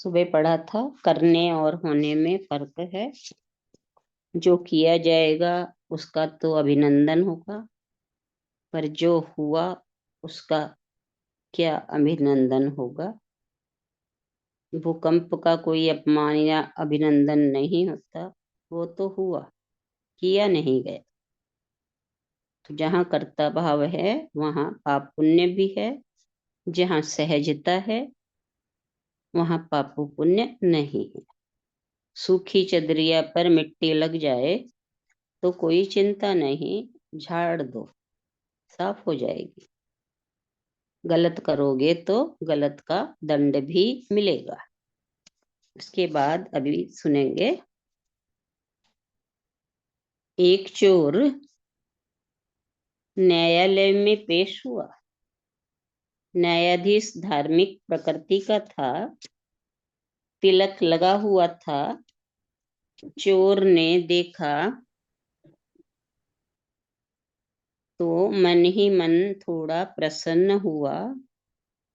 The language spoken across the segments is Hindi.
सुबह पढ़ा था करने और होने में फर्क है। जो किया जाएगा उसका तो अभिनंदन होगा, पर जो हुआ उसका क्या अभिनंदन होगा। भूकंप का कोई अपमान या अभिनंदन नहीं होता, वो तो हुआ, किया नहीं गया। तो जहाँ कर्ता भाव है वहाँ पाप पुण्य भी है, जहाँ सहजता है वहाँ पाप पुण्य नहीं है। सूखी चदरिया पर मिट्टी लग जाए तो कोई चिंता नहीं, झाड़ दो, साफ हो जाएगी। गलत करोगे तो गलत का दंड भी मिलेगा। उसके बाद अभी सुनेंगे। एक चोर न्यायालय में पेश हुआ। न्यायाधीश धार्मिक प्रकृति का था, तिलक लगा हुआ था। चोर ने देखा तो मन ही मन थोड़ा प्रसन्न हुआ।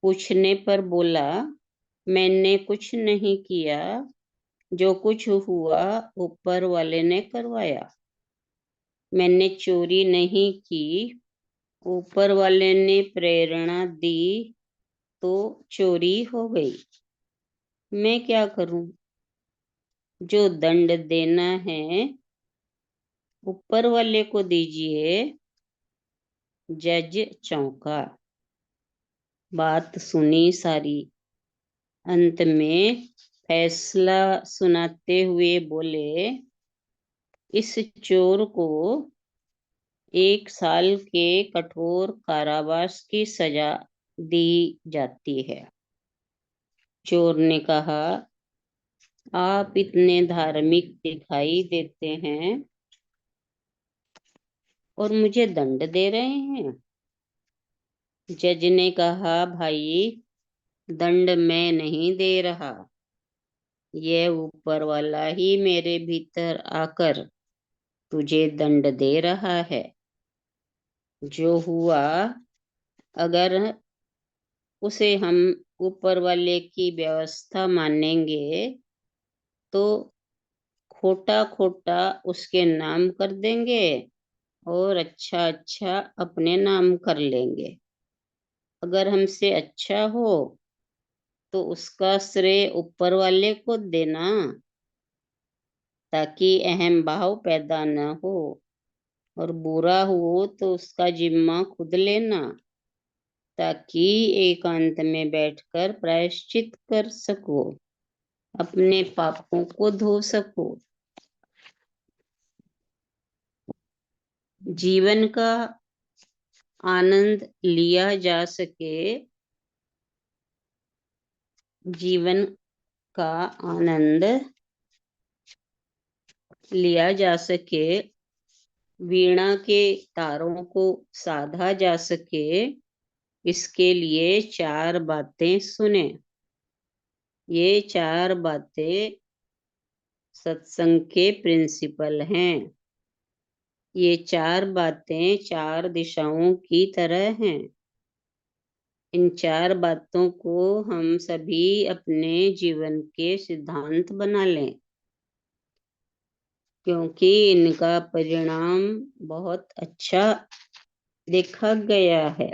पूछने पर बोला, मैंने कुछ नहीं किया, जो कुछ हुआ ऊपर वाले ने करवाया। मैंने चोरी नहीं की, ऊपर वाले ने प्रेरणा दी तो चोरी हो गई। मैं क्या करूं? जो दंड देना है ऊपर वाले को दीजिए। जज चौंका। बात सुनी सारी, अंत में फैसला सुनाते हुए बोले, इस चोर को 1 साल के कठोर कारावास की सजा दी जाती है। चोर ने कहा, आप इतने धार्मिक दिखाई देते हैं और मुझे दंड दे रहे हैं। जज ने कहा, भाई, दंड मैं नहीं दे रहा, ये ऊपर वाला ही मेरे भीतर आकर तुझे दंड दे रहा है। जो हुआ अगर उसे हम ऊपर वाले की व्यवस्था मानेंगे तो खोटा खोटा उसके नाम कर देंगे और अच्छा अच्छा अपने नाम कर लेंगे। अगर हमसे अच्छा हो तो उसका श्रेय ऊपर वाले को देना, ताकि अहम भाव पैदा न हो, और बुरा हो तो उसका जिम्मा खुद लेना, ताकि एकांत में बैठकर प्रायश्चित कर सको, अपने पापों को धो सको। जीवन का आनंद लिया जा सके, जीवन का आनंद लिया जा सके, वीणा के तारों को साधा जा सके, इसके लिए 4 बातें सुने। ये 4 बातें सत्संग के प्रिंसिपल हैं। ये 4 बातें 4 दिशाओं की तरह हैं। इन 4 बातों को हम सभी अपने जीवन के सिद्धांत बना लें, क्योंकि इनका परिणाम बहुत अच्छा देखा गया है।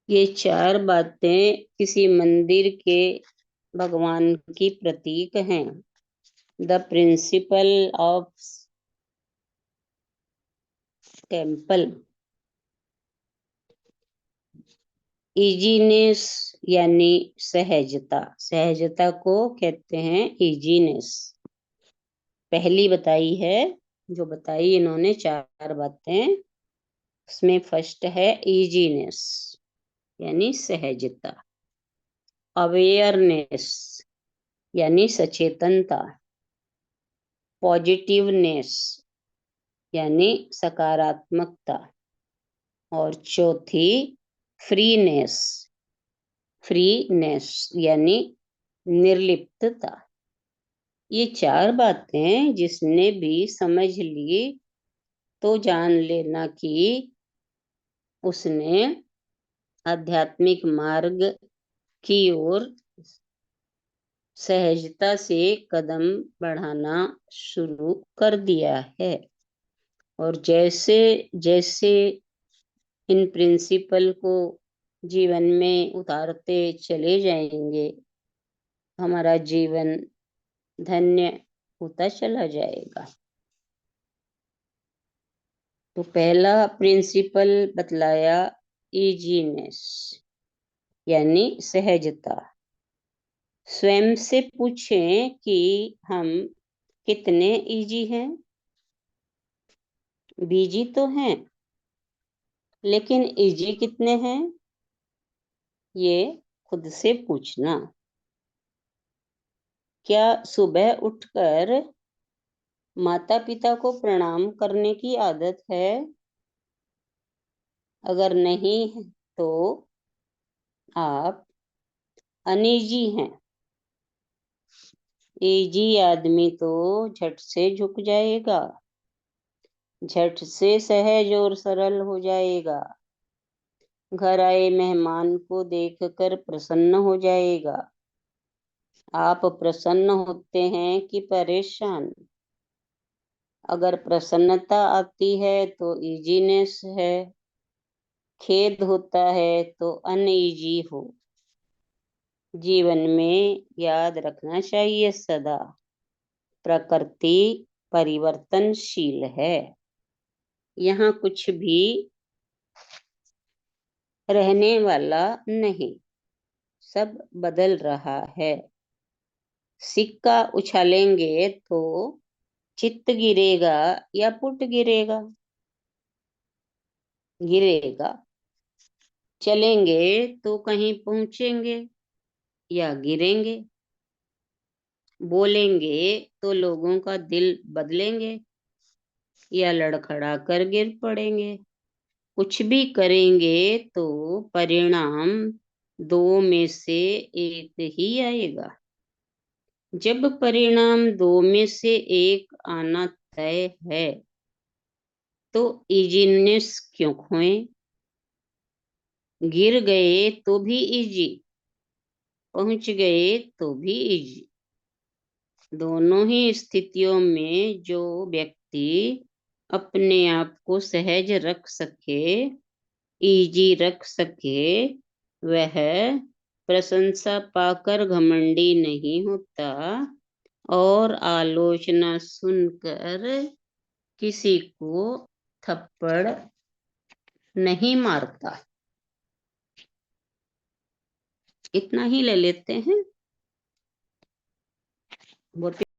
ये 4 बातें किसी मंदिर के भगवान की प्रतीक हैं। The principle of temple. Easiness यानी सहजता, सहजता को कहते हैं इजीनेस। पहली बताई है, जो बताई इन्होंने 4 बातें, उसमें फर्स्ट है इजीनेस यानी सहजता। अवेयरनेस यानी सचेतनता। पॉजिटिवनेस यानी सकारात्मकता। और चौथी फ्रीनेस, फ्रीनेस यानी निर्लिप्तता। ये 4 बातें जिसने भी समझ ली तो जान लेना कि उसने आध्यात्मिक मार्ग की ओर सहजता से कदम बढ़ाना शुरू कर दिया है। और जैसे जैसे इन प्रिंसिपल को जीवन में उतारते चले जाएंगे, हमारा जीवन धन्य होता चला जाएगा। तो पहला प्रिंसिपल बतलाया इजीनेस, यानी सहजता। स्वयं से पूछें कि हम कितने इजी हैं। बिजी तो हैं, लेकिन इजी कितने हैं, ये खुद से पूछना। क्या सुबह उठकर माता पिता को प्रणाम करने की आदत है? अगर नहीं तो आप अनिजी हैं। इजी आदमी तो झट से झुक जाएगा, झट से सहज और सरल हो जाएगा, घर आए मेहमान को देखकर प्रसन्न हो जाएगा। आप प्रसन्न होते हैं कि परेशान? अगर प्रसन्नता आती है तो इजीनेस है, खेद होता है तो अनइजी हो। जीवन में याद रखना चाहिए सदा, प्रकृति परिवर्तनशील है। यहाँ कुछ भी रहने वाला नहीं, सब बदल रहा है। सिक्का उछालेंगे तो चित्त गिरेगा या पुट गिरेगा? गिरेगा। चलेंगे तो कहीं पहुंचेंगे या गिरेंगे? बोलेंगे तो लोगों का दिल बदलेंगे या लड़खड़ा कर गिर पड़ेंगे? कुछ भी करेंगे तो परिणाम दो में से एक ही आएगा। जब परिणाम दो में से एक आना तय है तो इजीनेस क्यों खोएं? गिर गए तो भी इजी, पहुंच गए तो भी इजी। दोनों ही स्थितियों में जो व्यक्ति अपने आप को सहज रख सके, इजी रख सके, वह प्रशंसा पाकर घमंडी नहीं होता और आलोचना सुनकर किसी को थप्पड़ नहीं मारता। इतना ही ले लेते हैं।